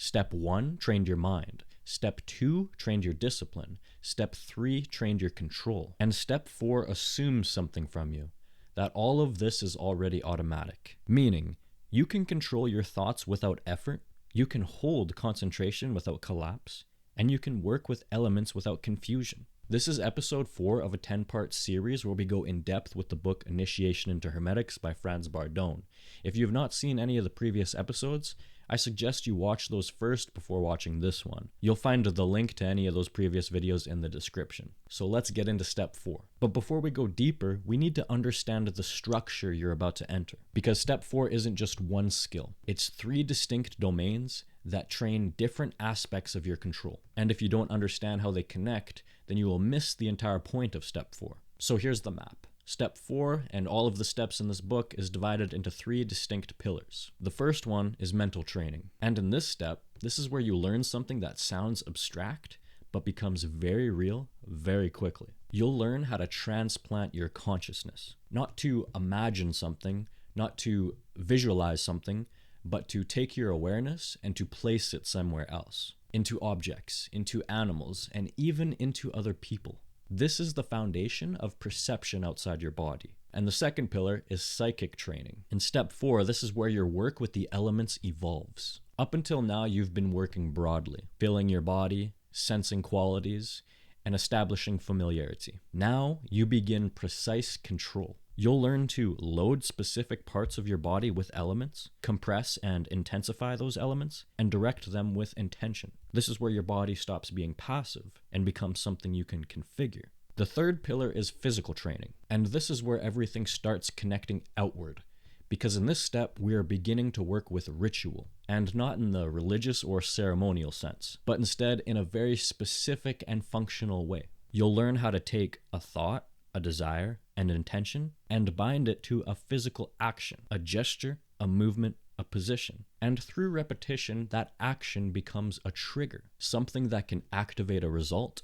Step 1 trained your mind. Step 2 trained your discipline. Step 3 trained your control. And step 4 assumes something from you, that all of this is already automatic. Meaning, you can control your thoughts without effort, you can hold concentration without collapse, and you can work with elements without confusion. This is episode 4 of a 10-part series where we go in depth with the book Initiation into Hermetics by Franz Bardon. If you have not seen any of the previous episodes, I suggest you watch those first before watching this one. You'll find the link to any of those previous videos in the description. So let's get into step 4. But before we go deeper, we need to understand the structure you're about to enter. Because step 4 isn't just one skill. It's 3 distinct domains that train different aspects of your control. And if you don't understand how they connect, then you will miss the entire point of step 4. So here's the map. Step 4, and all of the steps in this book, is divided into 3 distinct pillars. The first one is mental training. And in this step, this is where you learn something that sounds abstract, but becomes very real very quickly. You'll learn how to transplant your consciousness. Not to imagine something, not to visualize something, but to take your awareness and to place it somewhere else. Into objects, into animals, and even into other people. This is the foundation of perception outside your body. And the second pillar is psychic training. In step 4, this is where your work with the elements evolves. Up until now, you've been working broadly, feeling your body, sensing qualities, and establishing familiarity. Now, you begin precise control. You'll learn to load specific parts of your body with elements, compress and intensify those elements, and direct them with intention. This is where your body stops being passive and becomes something you can configure. The third pillar is physical training, and this is where everything starts connecting outward. Because in this step, we are beginning to work with ritual, and not in the religious or ceremonial sense, but instead in a very specific and functional way. You'll learn how to take a thought, a desire, an intention, and bind it to a physical action, a gesture, a movement, a position. And through repetition, that action becomes a trigger, something that can activate a result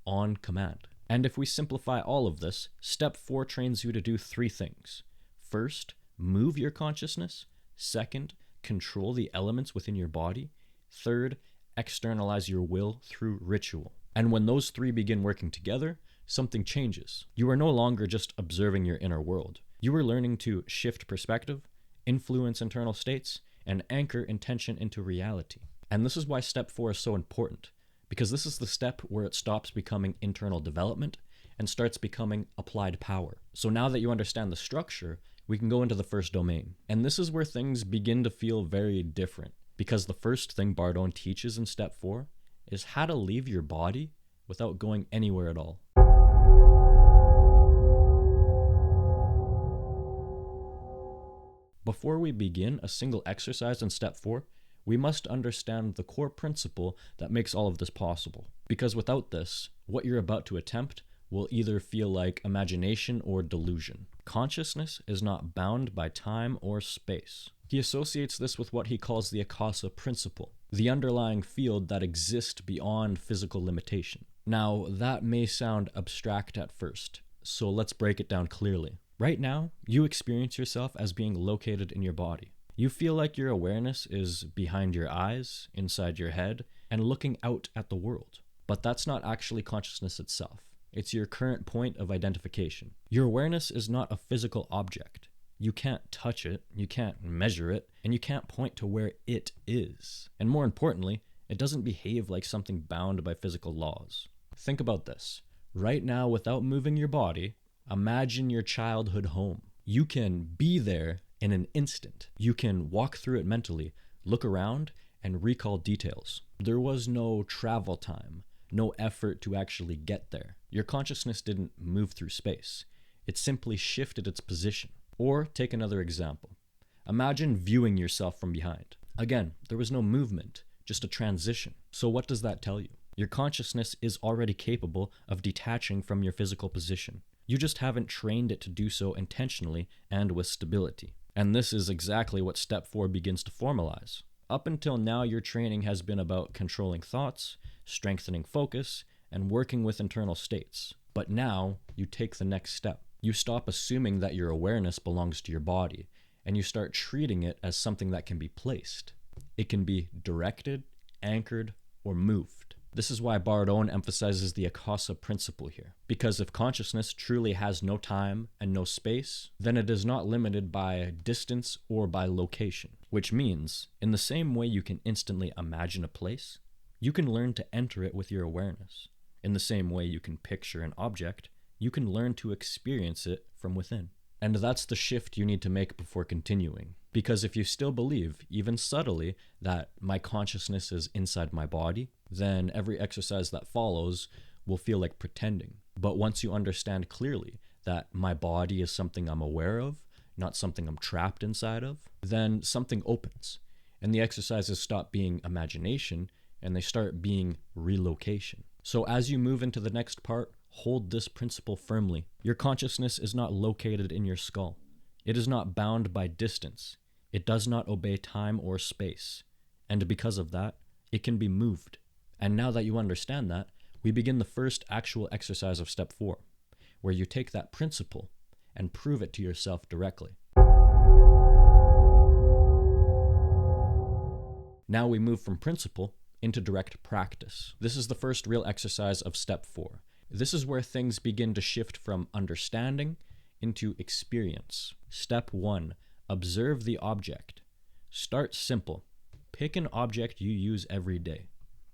on command. And if we simplify all of this, step 4 trains you to do 3 things. First, move your consciousness. Second, control the elements within your body. Third, externalize your will through ritual. And when those 3 begin working together, something changes. You are no longer just observing your inner world. You are learning to shift perspective, influence internal states, and anchor intention into reality. And this is why step 4 is so important, because this is the step where it stops becoming internal development and starts becoming applied power. So now that you understand the structure, we can go into the first domain. And this is where things begin to feel very different, because the first thing Bardon teaches in step 4 is how to leave your body without going anywhere at all. Before we begin a single exercise in step 4, we must understand the core principle that makes all of this possible. Because without this, what you're about to attempt will either feel like imagination or delusion. Consciousness is not bound by time or space. He associates this with what he calls the Akashic principle, the underlying field that exists beyond physical limitation. Now, that may sound abstract at first, so let's break it down clearly. Right now, you experience yourself as being located in your body. You feel like your awareness is behind your eyes, inside your head, and looking out at the world. But that's not actually consciousness itself. It's your current point of identification. Your awareness is not a physical object. You can't touch it, you can't measure it, and you can't point to where it is. And more importantly, it doesn't behave like something bound by physical laws. Think about this. Right now, without moving your body, imagine your childhood home. You can be there in an instant. You can walk through it mentally, look around, and recall details. There was no travel time, no effort to actually get there. Your consciousness didn't move through space. It simply shifted its position. Or take another example. Imagine viewing yourself from behind. Again, there was no movement, just a transition. So what does that tell you? Your consciousness is already capable of detaching from your physical position. You just haven't trained it to do so intentionally and with stability. And this is exactly what step 4 begins to formalize. Up until now, your training has been about controlling thoughts, strengthening focus, and working with internal states. But now, you take the next step. You stop assuming that your awareness belongs to your body, and you start treating it as something that can be placed. It can be directed, anchored, or moved. This is why Bardon emphasizes the Akasha principle here. Because if consciousness truly has no time and no space, then it is not limited by distance or by location. Which means, in the same way you can instantly imagine a place, you can learn to enter it with your awareness. In the same way you can picture an object, you can learn to experience it from within. And that's the shift you need to make before continuing. Because if you still believe, even subtly, that my consciousness is inside my body, then every exercise that follows will feel like pretending. But once you understand clearly that my body is something I'm aware of, not something I'm trapped inside of, then something opens. And the exercises stop being imagination and they start being relocation. So as you move into the next part, hold this principle firmly. Your consciousness is not located in your skull. It is not bound by distance. It does not obey time or space. And because of that, it can be moved. And now that you understand that, we begin the first actual exercise of step 4, where you take that principle and prove it to yourself directly. Now we move from principle into direct practice. This is the first real exercise of step 4. This is where things begin to shift from understanding into experience. Step 1, observe the object. Start simple. Pick an object you use every day.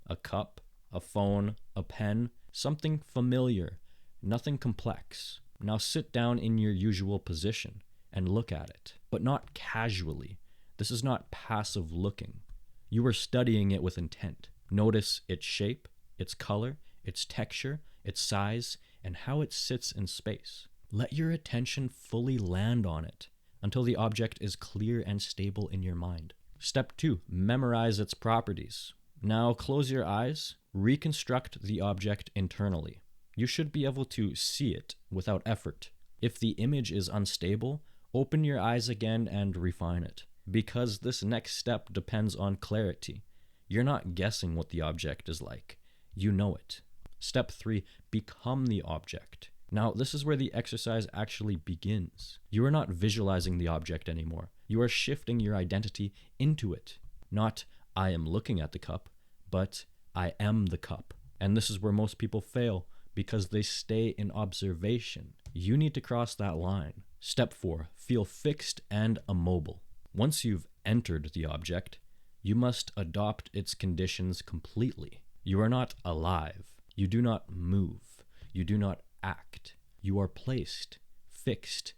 A cup, a phone, a pen, something familiar, nothing complex. Now sit down in your usual position and look at it, but not casually. This is not passive looking. You are studying it with intent. Notice its shape, its color, its texture, its size, and how it sits in space. Let your attention fully land on it until the object is clear and stable in your mind. Step 2, memorize its properties. Now close your eyes, reconstruct the object internally. You should be able to see it without effort. If the image is unstable, open your eyes again and refine it. Because this next step depends on clarity. You're not guessing what the object is like. You know it. Step 3, become the object. Now, this is where the exercise actually begins. You are not visualizing the object anymore. You are shifting your identity into it. Not, I am looking at the cup, but I am the cup. And this is where most people fail, because they stay in observation. You need to cross that line. Step 4, feel fixed and immobile. Once you've entered the object, you must adopt its conditions completely. You are not alive. You do not move. You do not act. You are placed, fixed,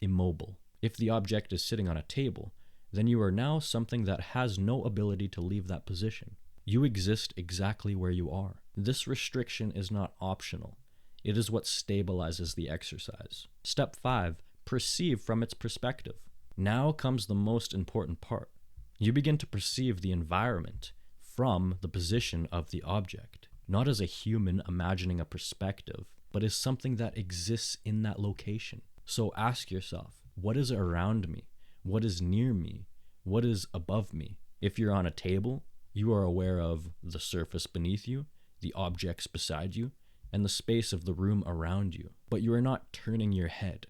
immobile. If the object is sitting on a table, then you are now something that has no ability to leave that position. You exist exactly where you are. This restriction is not optional. It is what stabilizes the exercise. Step 5, perceive from its perspective. Now comes the most important part. You begin to perceive the environment from the position of the object, not as a human imagining a perspective, but as something that exists in that location. So ask yourself, what is around me? What is near me? What is above me? If you're on a table, you are aware of the surface beneath you, the objects beside you, and the space of the room around you. But you are not turning your head.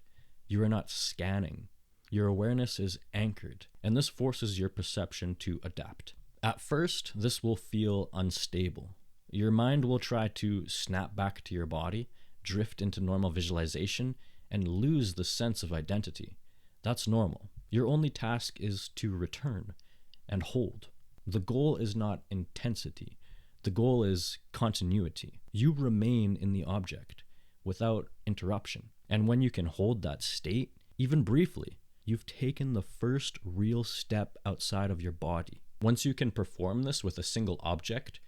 You are not scanning. Your awareness is anchored, and this forces your perception to adapt. At first, this will feel unstable. Your mind will try to snap back to your body, drift into normal visualization, and lose the sense of identity. That's normal. Your only task is to return and hold. The goal is not intensity. The goal is continuity. You remain in the object without interruption. And when you can hold that state, even briefly, you've taken the first real step outside of your body. Once you can perform this with a single object,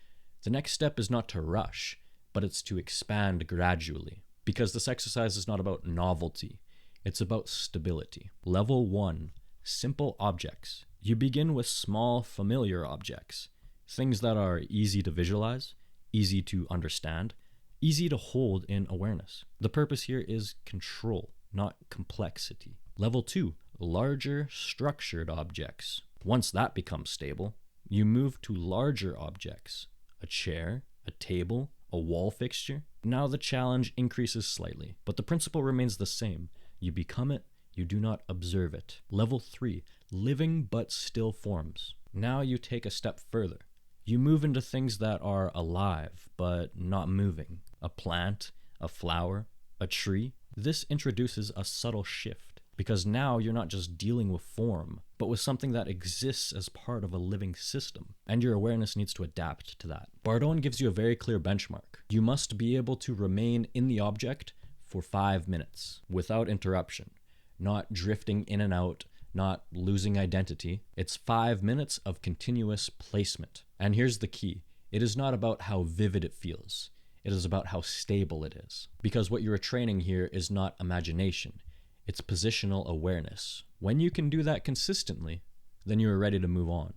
the next step is not to rush, but it's to expand gradually. Because this exercise is not about novelty, it's about stability. Level 1, simple objects. You begin with small, familiar objects, things that are easy to visualize, easy to understand, easy to hold in awareness. The purpose here is control, not complexity. Level 2, larger, structured objects. Once that becomes stable, you move to larger objects, a chair, a table, a wall fixture. Now the challenge increases slightly, but the principle remains the same. You become it, you do not observe it. Level 3, living but still forms. Now you take a step further. You move into things that are alive, but not moving. A plant, a flower, a tree. This introduces a subtle shift, because now you're not just dealing with form, but with something that exists as part of a living system, and your awareness needs to adapt to that. Bardon gives you a very clear benchmark. You must be able to remain in the object for 5 minutes without interruption, not drifting in and out, not losing identity. It's 5 minutes of continuous placement. And here's the key. It is not about how vivid it feels. It is about how stable it is. Because what you're training here is not imagination. It's positional awareness. When you can do that consistently, then you are ready to move on.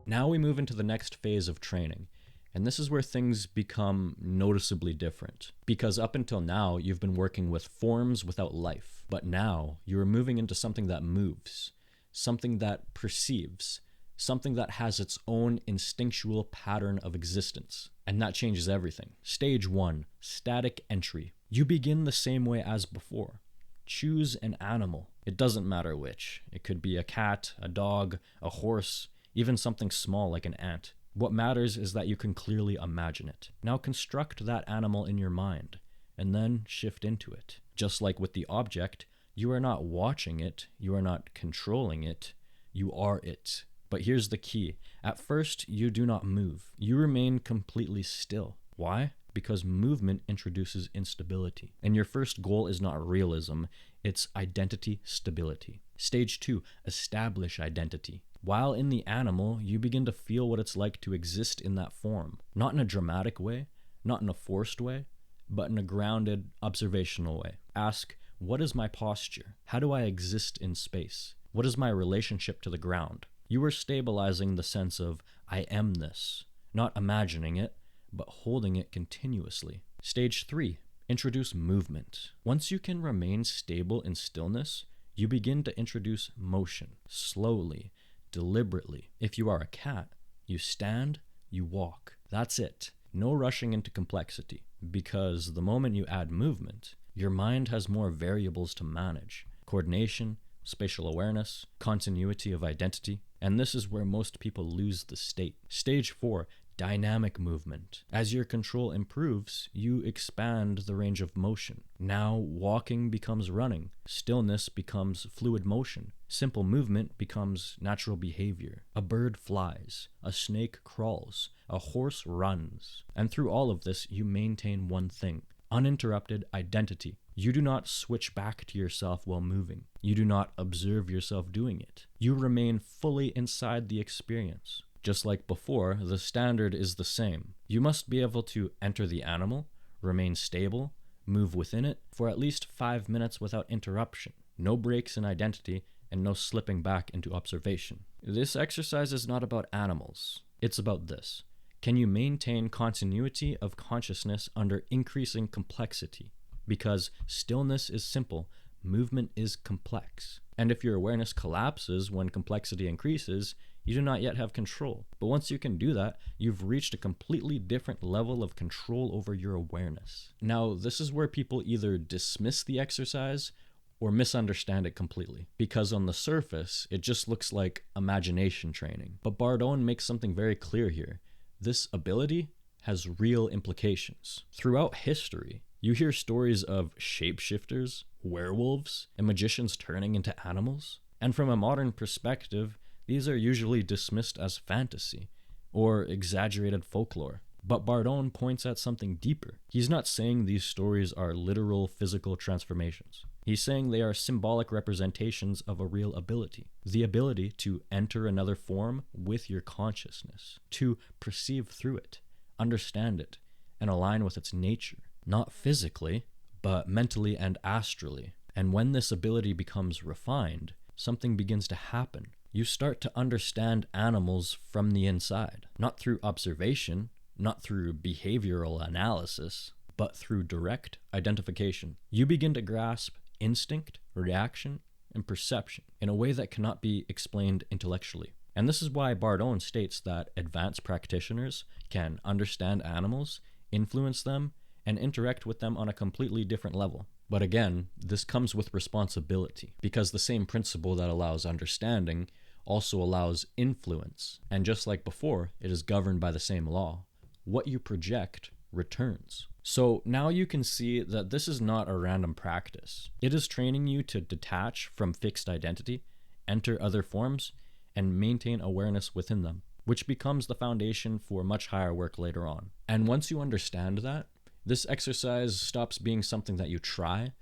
Now we move into the next phase of training. And this is where things become noticeably different. Because up until now, you've been working with forms without life. But now, you are moving into something that moves, something that perceives, something that has its own instinctual pattern of existence. And that changes everything. Stage 1, static entry. You begin the same way as before. Choose an animal. It doesn't matter which. It could be a cat, a dog, a horse, even something small like an ant. What matters is that you can clearly imagine it. Now construct that animal in your mind, and then shift into it. Just like with the object, you are not watching it, you are not controlling it, you are it. But here's the key. At first, you do not move. You remain completely still. Why? Because movement introduces instability. And your first goal is not realism, it's identity stability. Stage 2, establish identity. While in the animal, you begin to feel what it's like to exist in that form. Not in a dramatic way, not in a forced way, but in a grounded, observational way. Ask, what is my posture? How do I exist in space? What is my relationship to the ground? You are stabilizing the sense of, I am this. Not imagining it, but holding it continuously. Stage 3, introduce movement. Once you can remain stable in stillness, you begin to introduce motion, slowly, deliberately. If you are a cat, you stand, you walk. That's it. No rushing into complexity, because the moment you add movement, your mind has more variables to manage. Coordination, spatial awareness, continuity of identity, and this is where most people lose the state. Stage 4, dynamic movement. As your control improves, you expand the range of motion. Now walking becomes running. Stillness becomes fluid motion. Simple movement becomes natural behavior. A bird flies. A snake crawls. A horse runs. And through all of this, you maintain one thing: uninterrupted identity. You do not switch back to yourself while moving. You do not observe yourself doing it. You remain fully inside the experience. Just like before, the standard is the same. You must be able to enter the animal, remain stable, move within it for at least 5 minutes without interruption. No breaks in identity and no slipping back into observation. This exercise is not about animals. It's about this. Can you maintain continuity of consciousness under increasing complexity? Because stillness is simple, movement is complex. And if your awareness collapses when complexity increases, you do not yet have control. But once you can do that, you've reached a completely different level of control over your awareness. Now, this is where people either dismiss the exercise or misunderstand it completely. Because on the surface, it just looks like imagination training. But Bardon makes something very clear here. This ability has real implications. Throughout history, you hear stories of shapeshifters, werewolves, and magicians turning into animals. And from a modern perspective, these are usually dismissed as fantasy or exaggerated folklore. But Bardon points at something deeper. He's not saying these stories are literal physical transformations. He's saying they are symbolic representations of a real ability. The ability to enter another form with your consciousness, to perceive through it, understand it, and align with its nature. Not physically, but mentally and astrally. And when this ability becomes refined, something begins to happen. You start to understand animals from the inside, not through observation, not through behavioral analysis, but through direct identification. You begin to grasp instinct, reaction, and perception in a way that cannot be explained intellectually. And this is why Bardon states that advanced practitioners can understand animals, influence them, and interact with them on a completely different level. But again, this comes with responsibility, because the same principle that allows understanding also allows influence. And just like before, it is governed by the same law. What you project returns. So now you can see that this is not a random practice. It is training you to detach from fixed identity, enter other forms, and maintain awareness within them, which becomes the foundation for much higher work later on. And once you understand that, this exercise stops being something that you try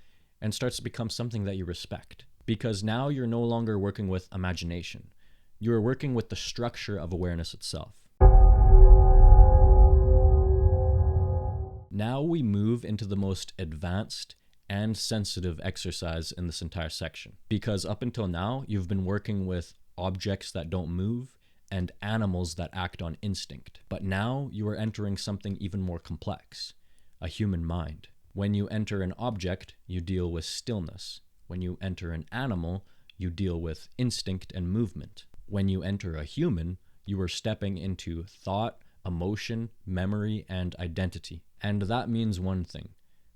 and starts to become something that you respect. Because now you're no longer working with imagination. You're working with the structure of awareness itself. Now we move into the most advanced and sensitive exercise in this entire section. Because up until now, you've been working with objects that don't move and animals that act on instinct. But now you are entering something even more complex, a human mind. When you enter an object, you deal with stillness. When you enter an animal, you deal with instinct and movement. When you enter a human, you are stepping into thought, emotion, memory, and identity. And that means one thing.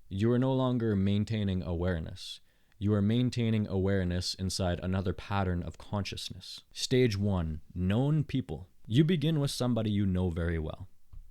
You are no longer maintaining awareness. You are maintaining awareness inside another pattern of consciousness. Stage 1, known people. You begin with somebody you know very well.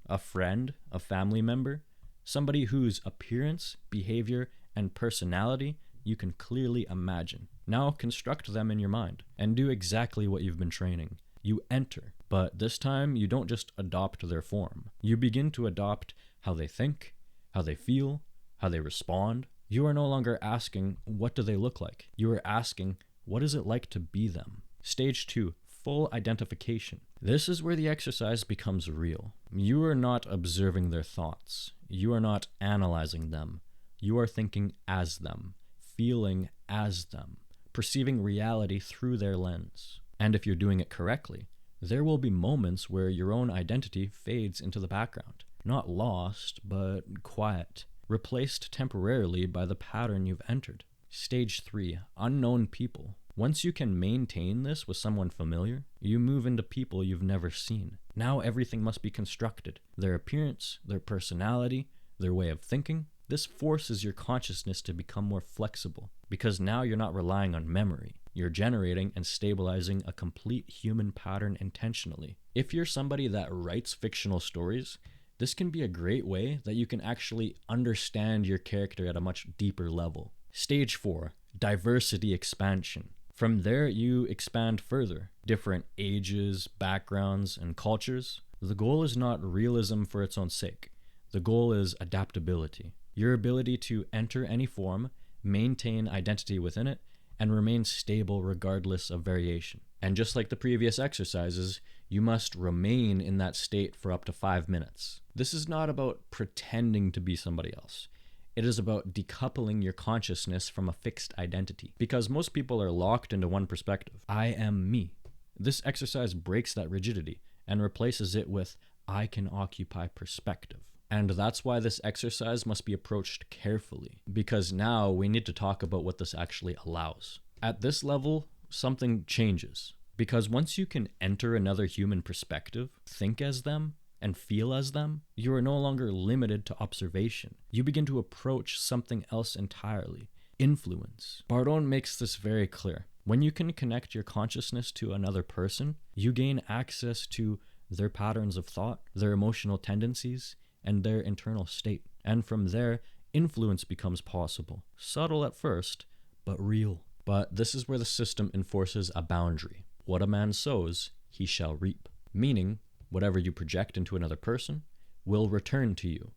A friend, a family member, somebody whose appearance, behavior, and personality you can clearly imagine. Now construct them in your mind and do exactly what you've been training. You enter, but this time you don't just adopt their form. You begin to adopt how they think, how they feel, how they respond. You are no longer asking, what do they look like? You are asking, what is it like to be them? Stage 2, full identification. This is where the exercise becomes real. You are not observing their thoughts. You are not analyzing them. You are thinking as them, feeling as them, perceiving reality through their lens. And if you're doing it correctly, there will be moments where your own identity fades into the background. Not lost, but quiet, replaced temporarily by the pattern you've entered. Stage 3, unknown people. Once you can maintain this with someone familiar, you move into people you've never seen. Now everything must be constructed. Their appearance, their personality, their way of thinking. This forces your consciousness to become more flexible, because now you're not relying on memory. You're generating and stabilizing a complete human pattern intentionally. If you're somebody that writes fictional stories, this can be a great way that you can actually understand your character at a much deeper level. Stage 4, diversity expansion. From there, you expand further. Different ages, backgrounds, and cultures. The goal is not realism for its own sake. The goal is adaptability. Your ability to enter any form, maintain identity within it, and remain stable regardless of variation. And just like the previous exercises, you must remain in that state for up to 5 minutes. This is not about pretending to be somebody else. It is about decoupling your consciousness from a fixed identity, because most people are locked into one perspective. I am me. This exercise breaks that rigidity and replaces it with I can occupy perspective. And that's why this exercise must be approached carefully, because now we need to talk about what this actually allows. At this level, something changes, because once you can enter another human perspective, think as them, and feel as them, you are no longer limited to observation. You begin to approach something else entirely, influence. Bardon makes this very clear. When you can connect your consciousness to another person, you gain access to their patterns of thought, their emotional tendencies, and their internal state. And from there, influence becomes possible. Subtle at first, but real. But this is where the system enforces a boundary. What a man sows, he shall reap. Meaning, whatever you project into another person will return to you.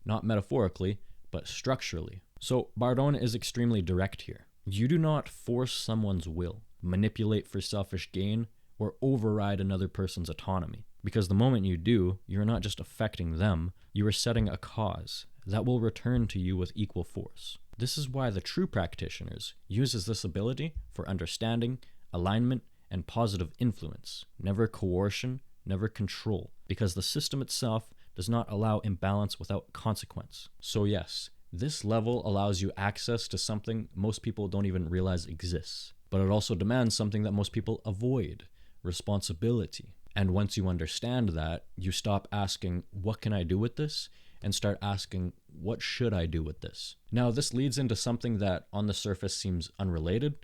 Not metaphorically, but structurally. So Bardon is extremely direct here. You do not force someone's will, manipulate for selfish gain, or override another person's autonomy. Because the moment you do, you're not just affecting them, you are setting a cause that will return to you with equal force. This is why the true practitioners uses this ability for understanding, alignment, and positive influence. Never coercion, never control, because the system itself does not allow imbalance without consequence. So yes, this level allows you access to something most people don't even realize exists, but it also demands something that most people avoid: responsibility. And once you understand that, you stop asking, what can I do with this? And start asking, what should I do with this? Now, this leads into something that on the surface seems unrelated,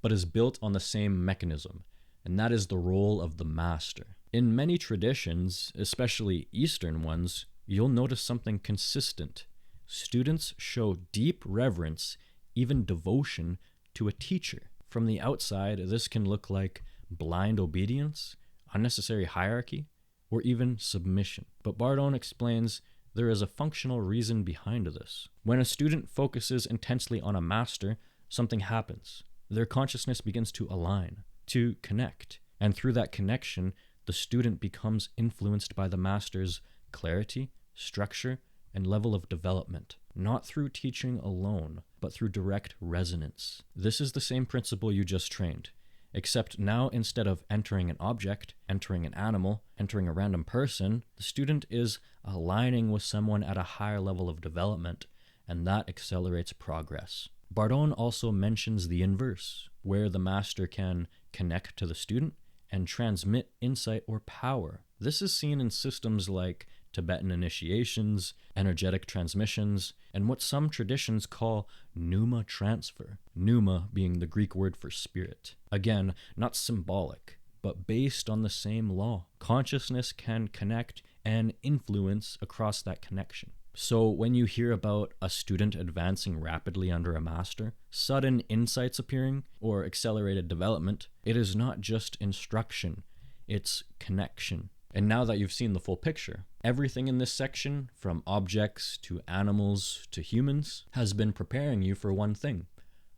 but is built on the same mechanism: and that is the role of the master. In many traditions, especially Eastern ones, you'll notice something consistent. Students show deep reverence, even devotion, to a teacher. From the outside, this can look like blind obedience, unnecessary hierarchy, or even submission. But Bardon explains there is a functional reason behind this. When a student focuses intensely on a master, something happens. Their consciousness begins to align, to connect, and through that connection, the student becomes influenced by the master's clarity, structure, and level of development, not through teaching alone, but through direct resonance. This is the same principle you just trained, except now instead of entering an object, entering an animal, entering a random person, the student is aligning with someone at a higher level of development, and that accelerates progress. Bardon also mentions the inverse, where the master can connect to the student and transmit insight or power. This is seen in systems like Tibetan initiations, energetic transmissions, and what some traditions call pneuma transfer, pneuma being the Greek word for spirit. Again, not symbolic, but based on the same law. Consciousness can connect and influence across that connection. So when you hear about a student advancing rapidly under a master, sudden insights appearing, or accelerated development, it is not just instruction, it's connection. And now that you've seen the full picture, everything in this section, from objects to animals to humans, has been preparing you for one thing: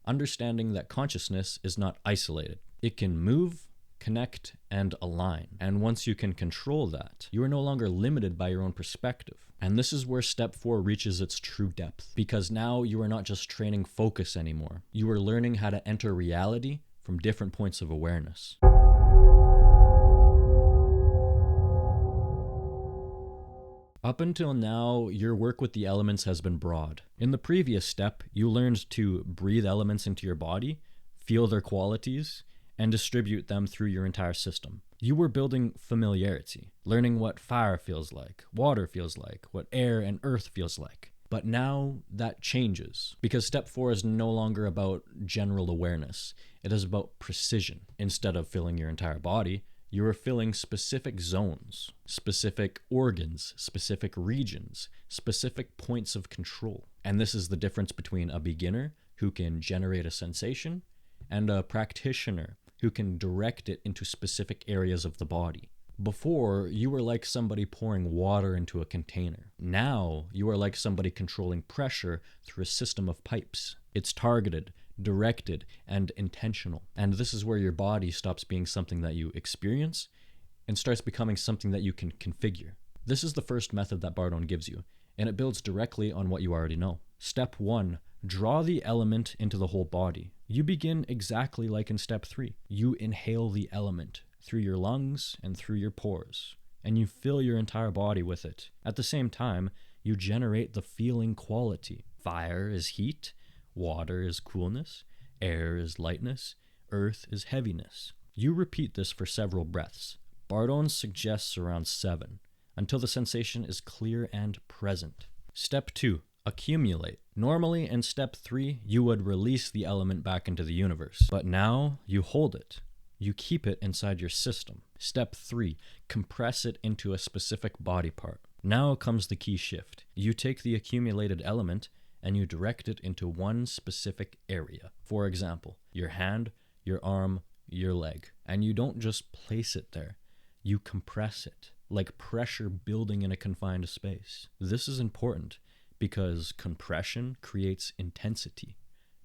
understanding that consciousness is not isolated. It can move, connect, and align. And once you can control that, you are no longer limited by your own perspective. And this is where step 4 reaches its true depth, because now you are not just training focus anymore. You are learning how to enter reality from different points of awareness. Up until now, your work with the elements has been broad. In the previous step, you learned to breathe elements into your body, feel their qualities, and distribute them through your entire system. You were building familiarity, learning what fire feels like, water feels like, what air and earth feels like. But now that changes, because step 4 is no longer about general awareness. It is about precision. Instead of filling your entire body, you are filling specific zones, specific organs, specific regions, specific points of control. And this is the difference between a beginner who can generate a sensation and a practitioner who can direct it into specific areas of the body. Before, you were like somebody pouring water into a container. Now, you are like somebody controlling pressure through a system of pipes. It's targeted, directed, and intentional. And this is where your body stops being something that you experience and starts becoming something that you can configure. This is the first method that Bardon gives you, and it builds directly on what you already know. Step 1, draw the element into the whole body. You begin exactly like in step 3. You inhale the element through your lungs and through your pores, and you fill your entire body with it. At the same time, you generate the feeling quality. Fire is heat, water is coolness, air is lightness, earth is heaviness. You repeat this for several breaths. Bardon suggests around 7, until the sensation is clear and present. Step 2, accumulate. Normally in step 3, you would release the element back into the universe, but now you hold it. You keep it inside your system. Step 3, compress it into a specific body part. Now comes the key shift. You take the accumulated element and you direct it into one specific area. For example, your hand, your arm, your leg. And you don't just place it there. You compress it, like pressure building in a confined space. This is important because compression creates intensity.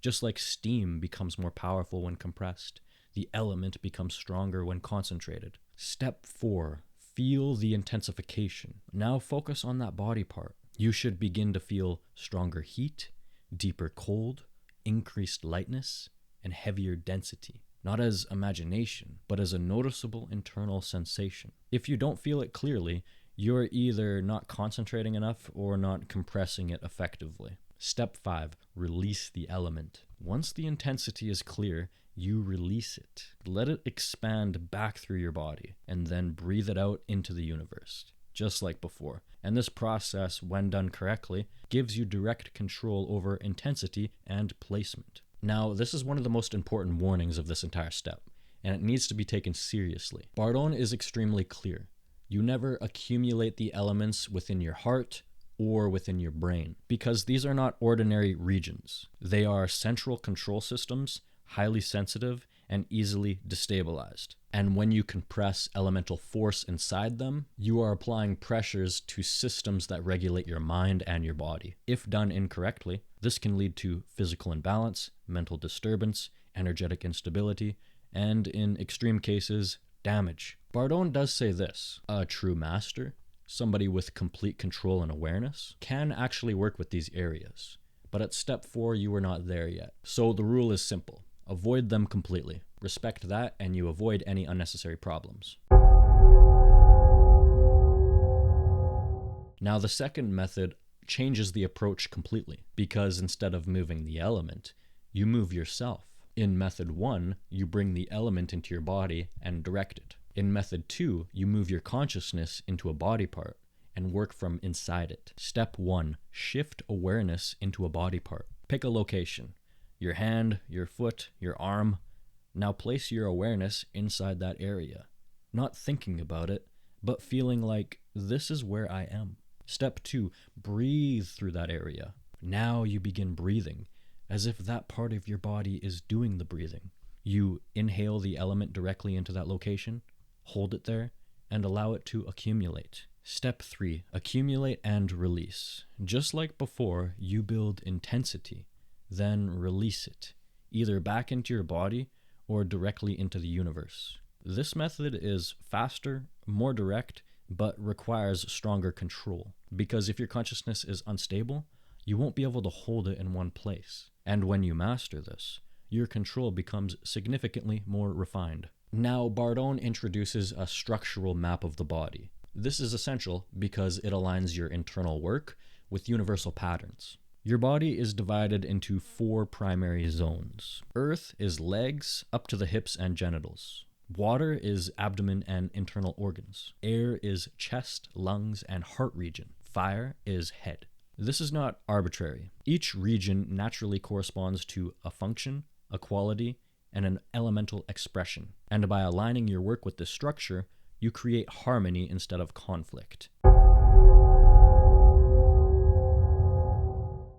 Just like steam becomes more powerful when compressed, the element becomes stronger when concentrated. Step 4, feel the intensification. Now focus on that body part. You should begin to feel stronger heat, deeper cold, increased lightness, and heavier density. Not as imagination, but as a noticeable internal sensation. If you don't feel it clearly, you're either not concentrating enough or not compressing it effectively. Step 5, release the element. Once the intensity is clear, you release it. Let it expand back through your body, and then breathe it out into the universe, just like before. And this process, when done correctly, gives you direct control over intensity and placement. Now, this is one of the most important warnings of this entire step. and it needs to be taken seriously. Bardon is extremely clear. You never accumulate the elements within your heart or within your brain, because these are not ordinary regions. They are central control systems, highly sensitive and easily destabilized. And when you compress elemental force inside them, you are applying pressures to systems that regulate your mind and your body. If done incorrectly, this can lead to physical imbalance, mental disturbance, energetic instability, and in extreme cases, damage. Bardon does say this: a true master, somebody with complete control and awareness, can actually work with these areas. But at step 4, you are not there yet. So the rule is simple. Avoid them completely. Respect that, and you avoid any unnecessary problems. Now, the second method changes the approach completely, because instead of moving the element, you move yourself. In method 1, you bring the element into your body and direct it. In method 2, you move your consciousness into a body part and work from inside it. Step 1, shift awareness into a body part. Pick a location. Your hand, your foot, your arm. Now place your awareness inside that area. Not thinking about it, but feeling like this is where I am. Step 2, breathe through that area. Now you begin breathing, as if that part of your body is doing the breathing. You inhale the element directly into that location, hold it there, and allow it to accumulate. Step 3, accumulate and release. Just like before, you build intensity, then release it, either back into your body or directly into the universe. This method is faster, more direct, but requires stronger control, because if your consciousness is unstable, you won't be able to hold it in one place. And when you master this, your control becomes significantly more refined. Now, Bardon introduces a structural map of the body. This is essential because it aligns your internal work with universal patterns. Your body is divided into 4 primary zones. Earth is legs up to the hips and genitals. Water is abdomen and internal organs. Air is chest, lungs, and heart region. Fire is head. This is not arbitrary. Each region naturally corresponds to a function, a quality, and an elemental expression. And by aligning your work with this structure, you create harmony instead of conflict.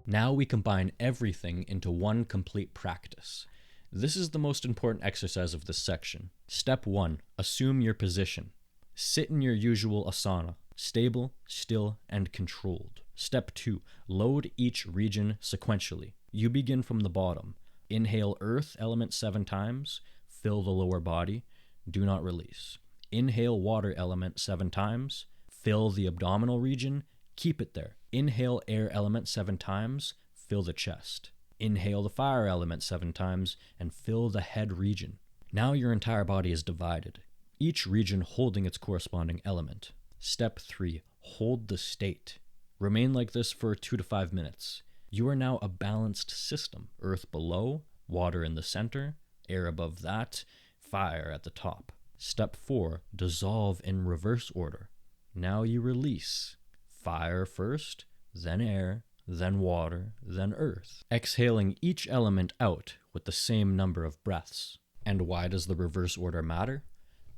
Now we combine everything into one complete practice. This is the most important exercise of this section. Step 1, assume your position. Sit in your usual asana, stable, still, and controlled. Step 2, load each region sequentially. You begin from the bottom. Inhale earth element 7 times, fill the lower body, do not release. Inhale water element 7 times, fill the abdominal region, keep it there. Inhale air element 7 times, fill the chest. Inhale the fire element 7 times, and fill the head region. Now your entire body is divided, each region holding its corresponding element. Step 3, hold the state. Remain like this for 2 to 5 minutes. You are now a balanced system. Earth below, water in the center, air above that, fire at the top. Step 4, dissolve in reverse order. Now you release. Fire first, then air, then water, then earth. Exhaling each element out with the same number of breaths. And why does the reverse order matter?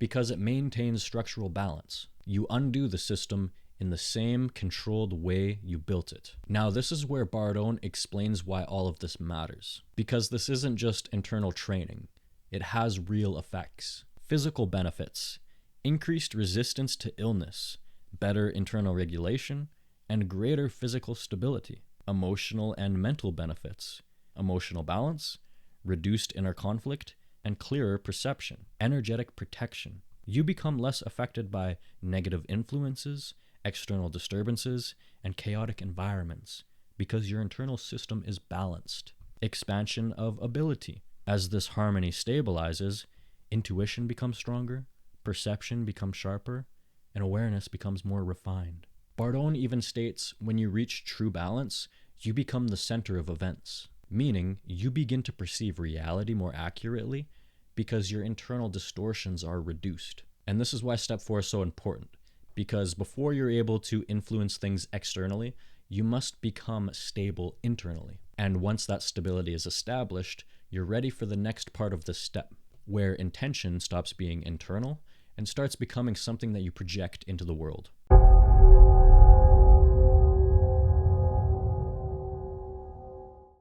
Because it maintains structural balance. You undo the system in the same controlled way you built it. Now, this is where Bardon explains why all of this matters. Because this isn't just internal training. It has real effects. Physical benefits, increased resistance to illness, better internal regulation, and greater physical stability. Emotional and mental benefits, emotional balance, reduced inner conflict, and clearer perception. Energetic protection. You become less affected by negative influences, external disturbances, and chaotic environments because your internal system is balanced. Expansion of ability. As this harmony stabilizes, intuition becomes stronger, perception becomes sharper, and awareness becomes more refined. Bardon even states when you reach true balance, you become the center of events, meaning you begin to perceive reality more accurately because your internal distortions are reduced. And this is why step 4 is so important, because before you're able to influence things externally, you must become stable internally. And once that stability is established, you're ready for the next part of this step, where intention stops being internal and starts becoming something that you project into the world.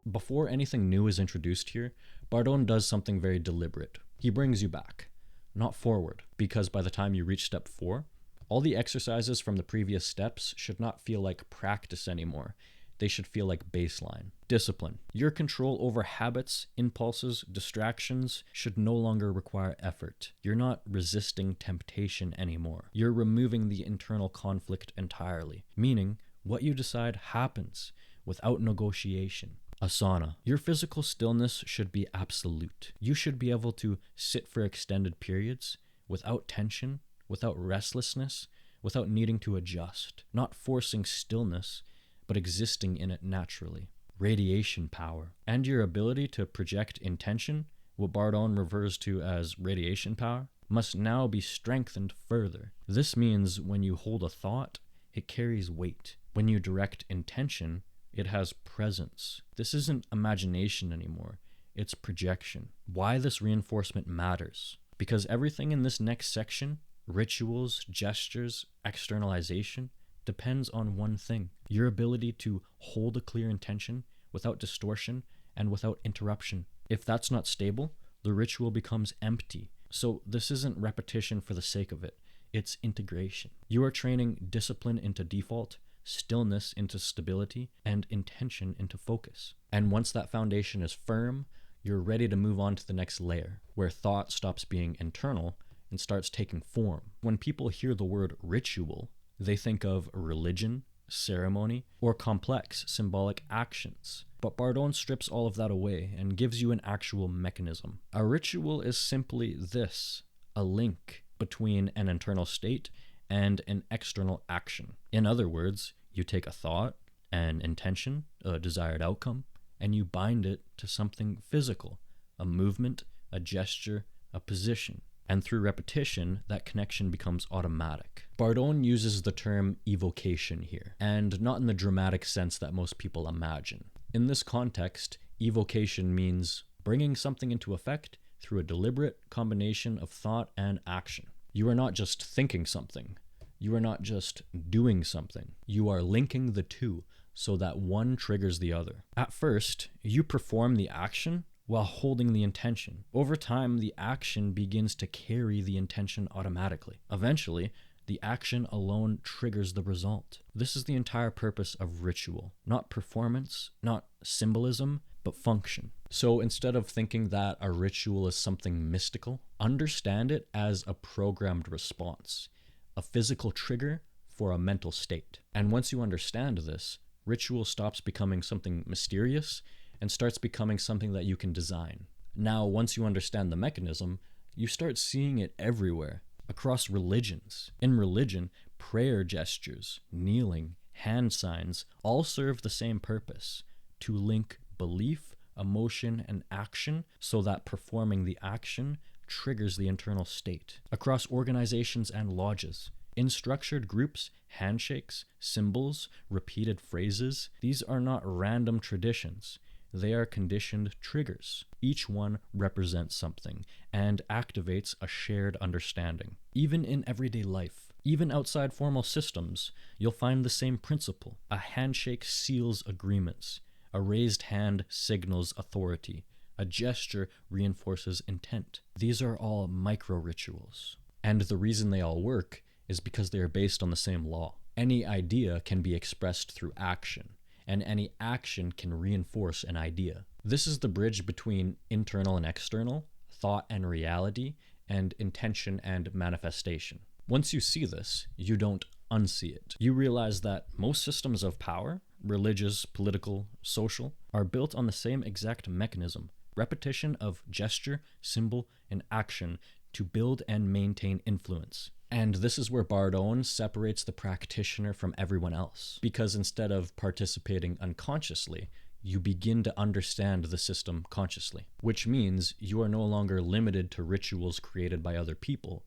Before anything new is introduced here, Bardon does something very deliberate. He brings you back, not forward, because by the time you reach step 4, all the exercises from the previous steps should not feel like practice anymore. They should feel like baseline. Discipline. Your control over habits, impulses, distractions should no longer require effort. You're not resisting temptation anymore. You're removing the internal conflict entirely, meaning what you decide happens without negotiation. Asana. Your physical stillness should be absolute. You should be able to sit for extended periods without tension, without restlessness, without needing to adjust, not forcing stillness, but existing in it naturally. Radiation power. And your ability to project intention, what Bardon refers to as radiation power, must now be strengthened further. This means when you hold a thought, it carries weight. When you direct intention, it has presence. This isn't imagination anymore, it's projection. Why this reinforcement matters? Because everything in this next section, rituals, gestures, externalization, depends on one thing: your ability to hold a clear intention without distortion and without interruption. If that's not stable, the ritual becomes empty. So this isn't repetition for the sake of it, it's integration. You are training discipline into default, stillness into stability, and intention into focus. And once that foundation is firm, you're ready to move on to the next layer, where thought stops being internal and starts taking form. When people hear the word ritual, they think of religion, ceremony, or complex symbolic actions. But Bardon strips all of that away and gives you an actual mechanism. A ritual is simply this: a link between an internal state and an external action. In other words, you take a thought, an intention, a desired outcome, and you bind it to something physical, a movement, a gesture, a position. And through repetition, that connection becomes automatic. Bardon uses the term evocation here, and not in the dramatic sense that most people imagine. In this context, evocation means bringing something into effect through a deliberate combination of thought and action. You are not just thinking something. You are not just doing something. You are linking the two so that one triggers the other. At first, you perform the action while holding the intention. Over time, the action begins to carry the intention automatically. Eventually, the action alone triggers the result. This is the entire purpose of ritual. Not performance, not symbolism, but function. So instead of thinking that a ritual is something mystical, understand it as a programmed response, a physical trigger for a mental state. And once you understand this, ritual stops becoming something mysterious and starts becoming something that you can design. Now, once you understand the mechanism, you start seeing it everywhere, across religions. In religion, prayer gestures, kneeling, hand signs, all serve the same purpose: to link belief, emotion, and action so that performing the action triggers the internal state. Across organizations and lodges, in structured groups, handshakes, symbols, repeated phrases, these are not random traditions. They are conditioned triggers. Each one represents something and activates a shared understanding. Even in everyday life, even outside formal systems, you'll find the same principle. A handshake seals agreements. A raised hand signals authority. A gesture reinforces intent. These are all micro-rituals. And the reason they all work is because they are based on the same law. Any idea can be expressed through action, and any action can reinforce an idea. This is the bridge between internal and external, thought and reality, and intention and manifestation. Once you see this, you don't unsee it. You realize that most systems of power, religious, political, social, are built on the same exact mechanism: repetition of gesture, symbol, and action to build and maintain influence. And this is where Bardon separates the practitioner from everyone else. Because instead of participating unconsciously, you begin to understand the system consciously. Which means you are no longer limited to rituals created by other people.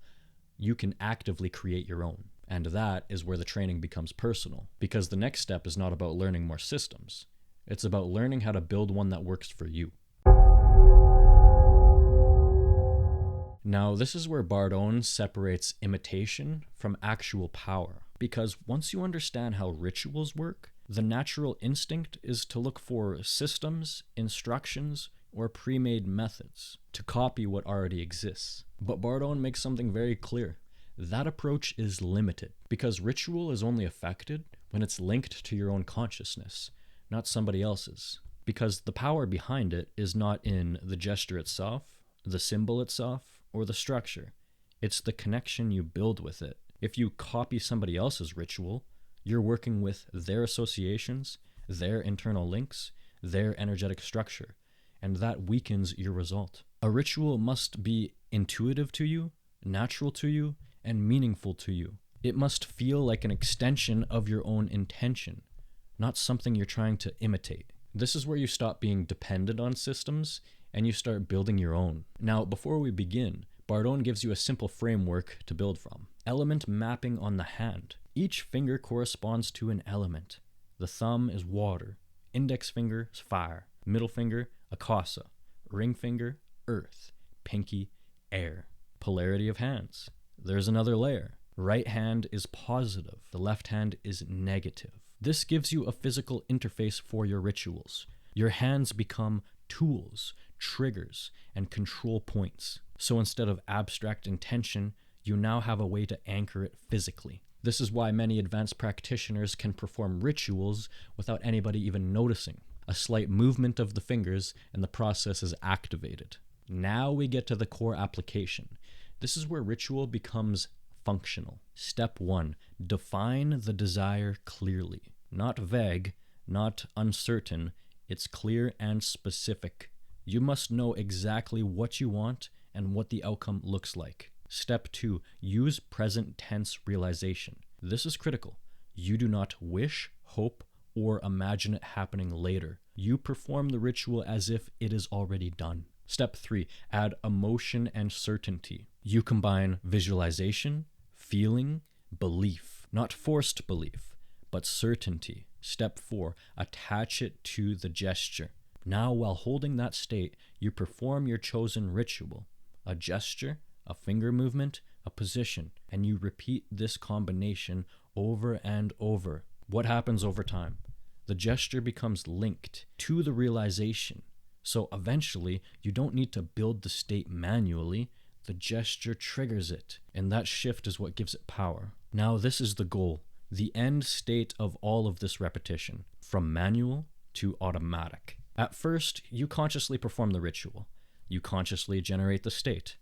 You can actively create your own. And that is where the training becomes personal. Because the next step is not about learning more systems. It's about learning how to build one that works for you. Now, this is where Bardon separates imitation from actual power. Because once you understand how rituals work, the natural instinct is to look for systems, instructions, or pre-made methods to copy what already exists. But Bardon makes something very clear. That approach is limited because ritual is only affected when it's linked to your own consciousness, not somebody else's. Because the power behind it is not in the gesture itself, the symbol itself, or the structure. It's the connection you build with it. If you copy somebody else's ritual, you're working with their associations, their internal links, their energetic structure, and that weakens your result. A ritual must be intuitive to you, natural to you, and meaningful to you. It must feel like an extension of your own intention, not something you're trying to imitate. This is where you stop being dependent on systems and you start building your own. Now, before we begin, Bardon gives you a simple framework to build from. Element mapping on the hand. Each finger corresponds to an element. The thumb is water, index finger is fire, middle finger, Akasha, ring finger, earth, pinky, air. Polarity of hands. There's another layer. Right hand is positive, the left hand is negative. This gives you a physical interface for your rituals. Your hands become tools, triggers, and control points. So instead of abstract intention, you now have a way to anchor it physically. This is why many advanced practitioners can perform rituals without anybody even noticing. A slight movement of the fingers and the process is activated. Now we get to the core application. This is where ritual becomes functional. Step 1, define the desire clearly. Not vague, not uncertain, it's clear and specific. You must know exactly what you want and what the outcome looks like. Step 2, use present tense realization. This is critical. You do not wish, hope, or imagine it happening later. You perform the ritual as if it is already done. Step 3, add emotion and certainty. You combine visualization, feeling, belief. Not forced belief, but certainty. Step 4, attach it to the gesture. Now, while holding that state, you perform your chosen ritual. A gesture, a finger movement, a position, and you repeat this combination over and over. What happens over time? The gesture becomes linked to the realization. So eventually, you don't need to build the state manually. The gesture triggers it, and that shift is what gives it power. Now, this is the goal, the end state of all of this repetition, from manual to automatic. At first, you consciously perform the ritual. You consciously generate the state.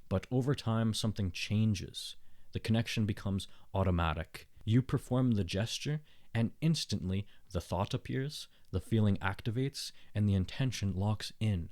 But over time, something changes. The connection becomes automatic. You perform the gesture, and instantly the thought appears, the feeling activates, and the intention locks in,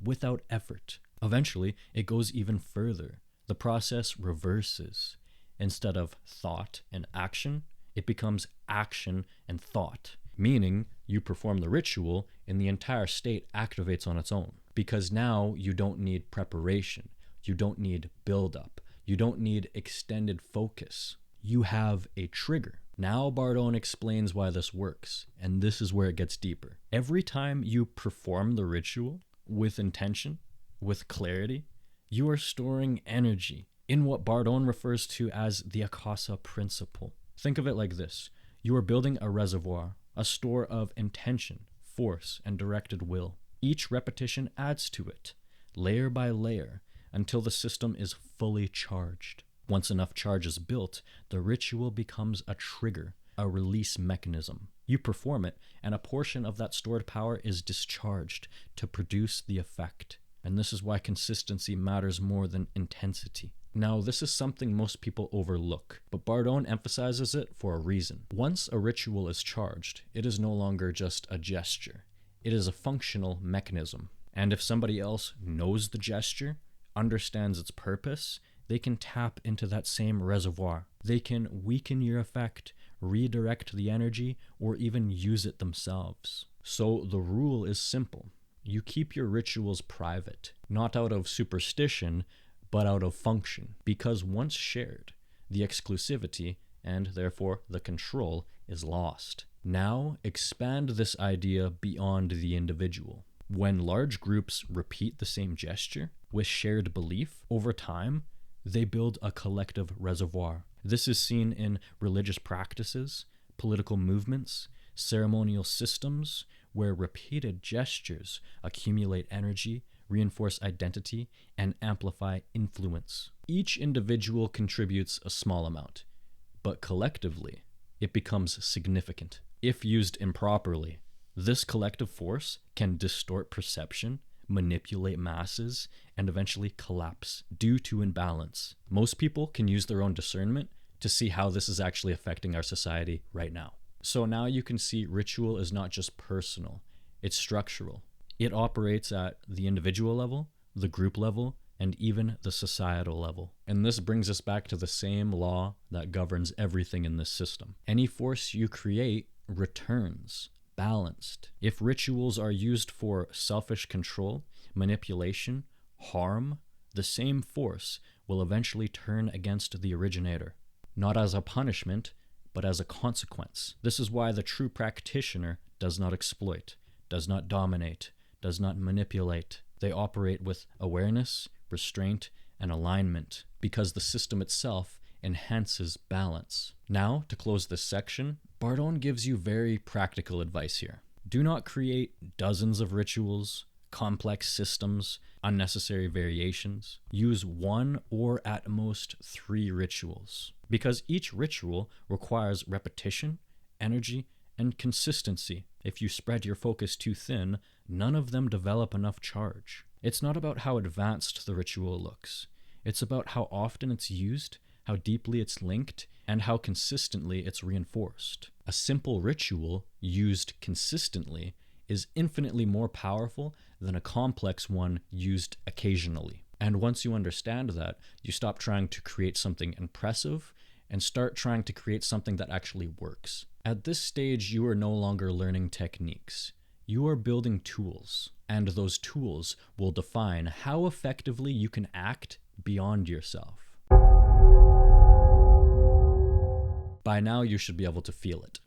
without effort. Eventually, it goes even further. The process reverses. Instead of thought and action, it becomes action and thought. Meaning, you perform the ritual, and the entire state activates on its own. Because now you don't need preparation. You don't need build-up. You don't need extended focus. You have a trigger. Now Bardon explains why this works, and this is where it gets deeper. Every time you perform the ritual with intention, with clarity, you are storing energy in what Bardon refers to as the Akasha principle. Think of it like this. You are building a reservoir, a store of intention, force, and directed will. Each repetition adds to it, layer by layer, until the system is fully charged. Once enough charge is built, the ritual becomes a trigger, a release mechanism. You perform it, and a portion of that stored power is discharged to produce the effect. And this is why consistency matters more than intensity. Now, this is something most people overlook, but Bardon emphasizes it for a reason. Once a ritual is charged, it is no longer just a gesture. It is a functional mechanism. And if somebody else knows the gesture, understands its purpose, they can tap into that same reservoir. They can weaken your effect, redirect the energy, or even use it themselves. So the rule is simple. You keep your rituals private, not out of superstition, but out of function. Because once shared, the exclusivity, and therefore the control, is lost. Now expand this idea beyond the individual. When large groups repeat the same gesture with shared belief, over time, they build a collective reservoir. This is seen in religious practices, political movements, ceremonial systems, where repeated gestures accumulate energy, reinforce identity, and amplify influence. Each individual contributes a small amount, but collectively, it becomes significant. If used improperly, this collective force can distort perception, manipulate masses, and eventually collapse due to imbalance. Most people can use their own discernment to see how this is actually affecting our society right now. So now you can see ritual is not just personal, it's structural. It operates at the individual level, the group level, and even the societal level. And this brings us back to the same law that governs everything in this system. Any force you create returns balanced. If rituals are used for selfish control, manipulation, harm, the same force will eventually turn against the originator, not as a punishment, but as a consequence. This is why the true practitioner does not exploit, does not dominate, does not manipulate. They operate with awareness, restraint, and alignment, because the system itself enhances balance. Now, to close this section, Bardon gives you very practical advice here. Do not create dozens of rituals, complex systems, unnecessary variations. Use 1 or at most 3 rituals, because each ritual requires repetition, energy, and consistency. If you spread your focus too thin, none of them develop enough charge. It's not about how advanced the ritual looks. It's about how often it's used, how deeply it's linked, and how consistently it's reinforced. A simple ritual used consistently is infinitely more powerful than a complex one used occasionally. And once you understand that, you stop trying to create something impressive and start trying to create something that actually works. At this stage, you are no longer learning techniques. You are building tools, and those tools will define how effectively you can act beyond yourself. By now, you should be able to feel it.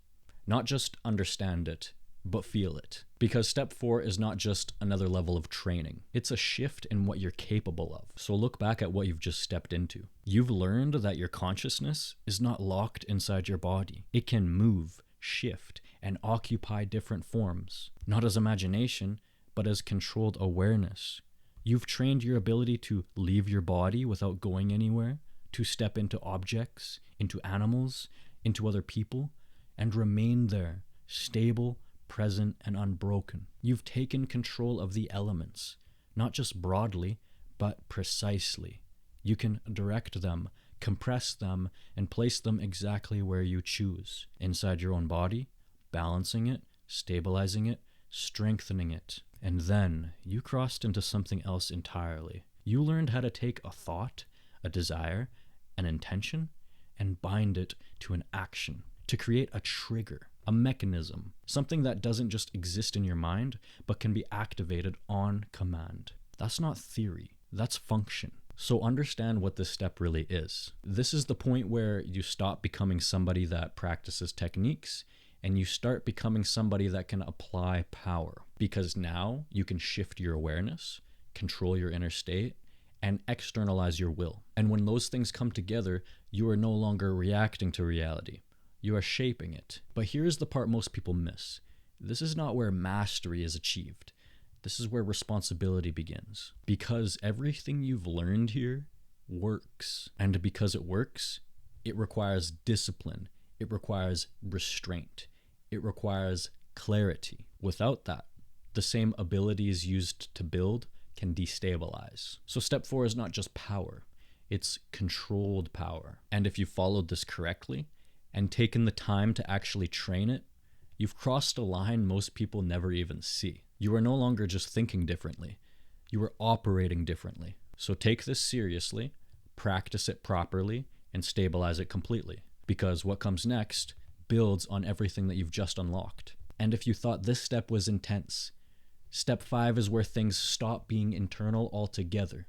Not just understand it, but feel it. Because step 4 is not just another level of training. It's a shift in what you're capable of. So look back at what you've just stepped into. You've learned that your consciousness is not locked inside your body. It can move, shift, and occupy different forms. Not as imagination, but as controlled awareness. You've trained your ability to leave your body without going anywhere, to step into objects, into animals, into other people, and remain there, stable, present, and unbroken. You've taken control of the elements, not just broadly, but precisely. You can direct them, compress them, and place them exactly where you choose, inside your own body, balancing it, stabilizing it, strengthening it. And then you crossed into something else entirely. You learned how to take a thought, a desire, an intention, and bind it to an action, to create a trigger, a mechanism, something that doesn't just exist in your mind, but can be activated on command. That's not theory, that's function. So understand what this step really is. This is the point where you stop becoming somebody that practices techniques, and you start becoming somebody that can apply power. Because now you can shift your awareness, control your inner state, and externalize your will. And when those things come together, you are no longer reacting to reality. You are shaping it. But here's the part most people miss. This is not where mastery is achieved. This is where responsibility begins. Because everything you've learned here works. And because it works, it requires discipline. It requires restraint. It requires clarity. Without that, the same abilities used to build can destabilize. So step 4 is not just power, it's controlled power. And if you followed this correctly and taken the time to actually train it, you've crossed a line most people never even see. You are no longer just thinking differently, you are operating differently. So take this seriously, practice it properly, and stabilize it completely. Because what comes next builds on everything that you've just unlocked. And if you thought this step was intense, step 5 is where things stop being internal altogether.